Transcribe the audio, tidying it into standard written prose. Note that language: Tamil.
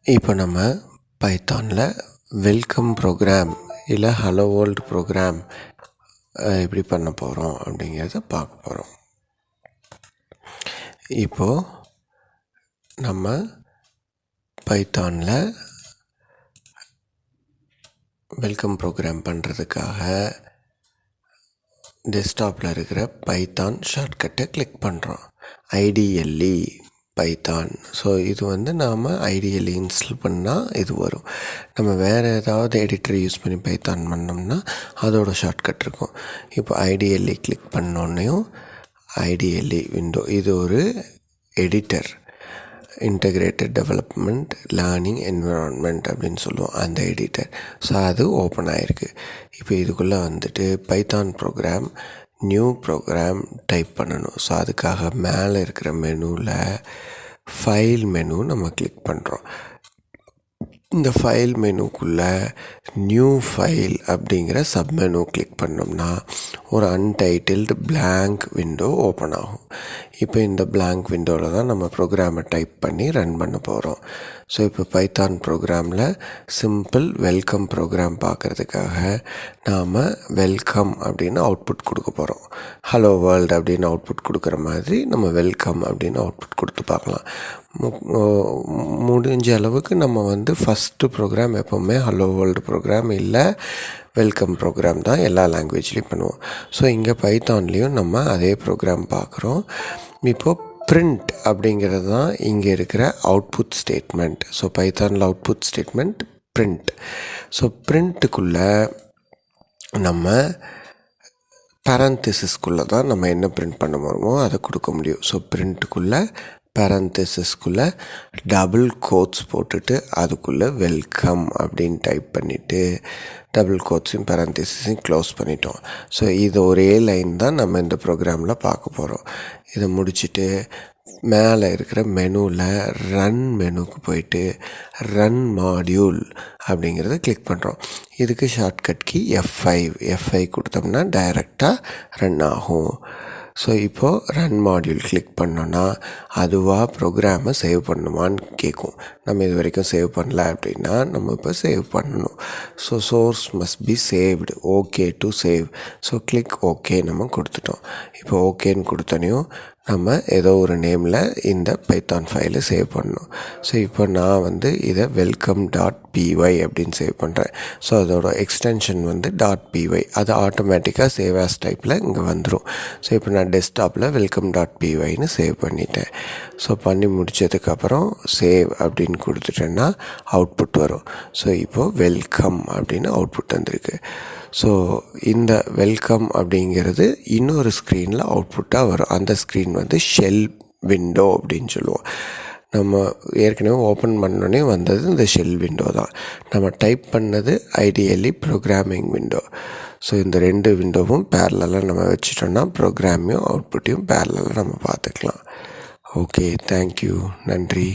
இப்போ நம்ம பைத்தானில் வெல்கம் ப்ரோக்ராம் இல்லை ஹலோ வேர்ல்டு ப்ரோக்ராம் எப்படி பண்ண போகிறோம் அப்படிங்கிறத பார்க்க போகிறோம். இப்போது நம்ம பைத்தானில் வெல்கம் ப்ரோக்ராம் பண்ணுறதுக்காக டெஸ்க்டாப்பில் இருக்கிற பைத்தான் ஷார்ட்கட்டை கிளிக் பண்ணுறோம். IDLE Python. ஸோ இது நாம் ஐடிஎல்இ இன்ஸ்டால் பண்ணால் இது வரும். நம்ம வேறு ஏதாவது எடிட்டர் யூஸ் பண்ணி பைத்தான் பண்ணோம்னா அதோட ஷார்ட்கட் இருக்கும். இப்போ ஐடிஎல்இ கிளிக் பண்ணோன்னையும் ஐடிஎல்இ விண்டோ, இது ஒரு editor, integrated development learning environment அப்படின்னு சொல்லுவோம், அந்த எடிட்டர். ஸோ அது ஓப்பன் ஆகிருக்கு. இப்போ இதுக்குள்ளே Python program new program type பண்ணணும். ஸோ அதுக்காக மேலே இருக்கிற மெனுவில் ஃபைல் மெனு நம்ம கிளிக் பண்ணுறோம். இந்த ஃபைல் மெனுக்குள்ளே நியூ ஃபைல் அப்படிங்கிற சப்மெனு கிளிக் பண்ணோம்னா ஒரு அன்டைட்டில்டு பிளாங்க் விண்டோ ஓப்பன் ஆகும். இப்போ இந்த பிளாங்க் விண்டோவில் தான் நம்ம ப்ரோக்ராமை டைப் பண்ணி ரன் பண்ண போகிறோம். ஸோ இப்போ பைத்தான் ப்ரோக்ராமில் சிம்பிள் வெல்கம் ப்ரோக்ராம் பார்க்குறதுக்காக நாம் வெல்கம் அப்படின்னு அவுட்புட் கொடுக்க போகிறோம். ஹலோ வேர்ல்டு அப்படின்னு அவுட்புட் கொடுக்குற மாதிரி நம்ம வெல்கம் அப்படின்னு அவுட்புட் கொடுத்து பார்க்கலாம். முடிஞ்ச அளவுக்கு நம்ம ஃபஸ்ட்டு ப்ரோக்ராம் எப்போவுமே ஹலோ வேர்ல்டு ப்ரோக்ராம் இல்லை வெல்கம் ப்ரோக்ராம் தான் எல்லா லாங்குவேஜ்லேயும் பண்ணுவோம். ஸோ இங்கே பைத்தான்லேயும் நம்ம அதே ப்ரோக்ராம் பார்க்குறோம். இப்போது பிரிண்ட் அப்படிங்கிறது தான் இங்கே இருக்கிற அவுட்புட் ஸ்டேட்மெண்ட். ஸோ பைத்தானில் அவுட்புட் ஸ்டேட்மெண்ட் பிரிண்ட். ஸோ பிரிண்ட்டுக்குள்ளே நம்ம பேரந்திசிஸ்குள்ளே தான் நம்ம என்ன பிரிண்ட் பண்ண போகிறோமோ அதை கொடுக்க முடியும். ஸோ பிரிண்ட்டுக்குள்ளே பேரந்திசிஸ்குள்ளே டபுள் கோட்ஸ் போட்டுட்டு அதுக்குள்ளே வெல்கம் அப்படின்னு டைப் பண்ணிவிட்டு டபுள் கோட்ஸையும் பேரந்திசிஸையும் க்ளோஸ் பண்ணிட்டோம். ஸோ இது ஒரே லைன் தான் நம்ம இந்த ப்ரோக்ராமில் பார்க்க போகிறோம். இதை முடிச்சுட்டு மேலே இருக்கிற மெனுவில் ரன் மெனுக்கு போயிட்டு ரன் மாடியூல் அப்படிங்கிறத கிளிக் பண்ணுறோம். இதுக்கு ஷார்ட்கட் கீ F5 கொடுத்தோம்னா டைரெக்டாக ரன் ஆகும். ஸோ இப்போது ரன் மாடியூல் கிளிக் பண்ணோன்னா அதுவாக ப்ரோக்ராமை சேவ் பண்ணுமான்னு கேட்கும். நம்ம இது வரைக்கும் சேவ் பண்ணல அப்படின்னா நம்ம இப்போ சேவ் பண்ணணும். So source must be saved, okay to save. So click okay நம்ம கொடுத்துட்டோம். இப்போ ஓகேன்னு கொடுத்தனையும் நம்ம ஏதோ ஒரு நேமில் இந்த பைத்தான் ஃபைலை சேவ் பண்ணணும். ஸோ இப்போ நான் இதை welcome.py அப்படின்னு சேவ் பண்ணுறேன். ஸோ அதோட எக்ஸ்டென்ஷன் .py, அது ஆட்டோமேட்டிக்காக சேவ் ஆஸ் டைப்பில் இங்கே வந்துடும். ஸோ இப்போ நான் டெஸ்க்டாப்பில் welcome.pyன்னு சேவ் பண்ணிட்டேன். ஸோ பண்ணி முடித்ததுக்கப்புறம் சேவ் அப்படின்னு கொடுத்துட்டேன்னா அவுட்புட் வரும். ஸோ இப்போது வெல்கம் அப்படின்னு அவுட்புட் வந்திருக்கு. ஸோ இந்த வெல்கம் அப்படிங்கிறது இன்னொரு ஸ்க்ரீனில் அவுட்புட்டாக வரும். அந்த ஸ்க்ரீன் ஷெல் விண்டோ அப்படின்னு சொல்லுவோம். நம்ம ஏற்கனவே ஓப்பன் பண்ணோடனே வந்தது இந்த ஷெல் விண்டோ தான். நம்ம டைப் பண்ணது ஐடிஎல்இ ப்ரோக்ராமிங் விண்டோ. ஸோ இந்த ரெண்டு விண்டோவும் பேரலாக நம்ம வச்சிட்டோம்னா ப்ரோக்ராமையும் அவுட்புட்டையும் பேரலாக நம்ம பார்த்துக்கலாம். ஓகே, தேங்க்யூ, நன்றி.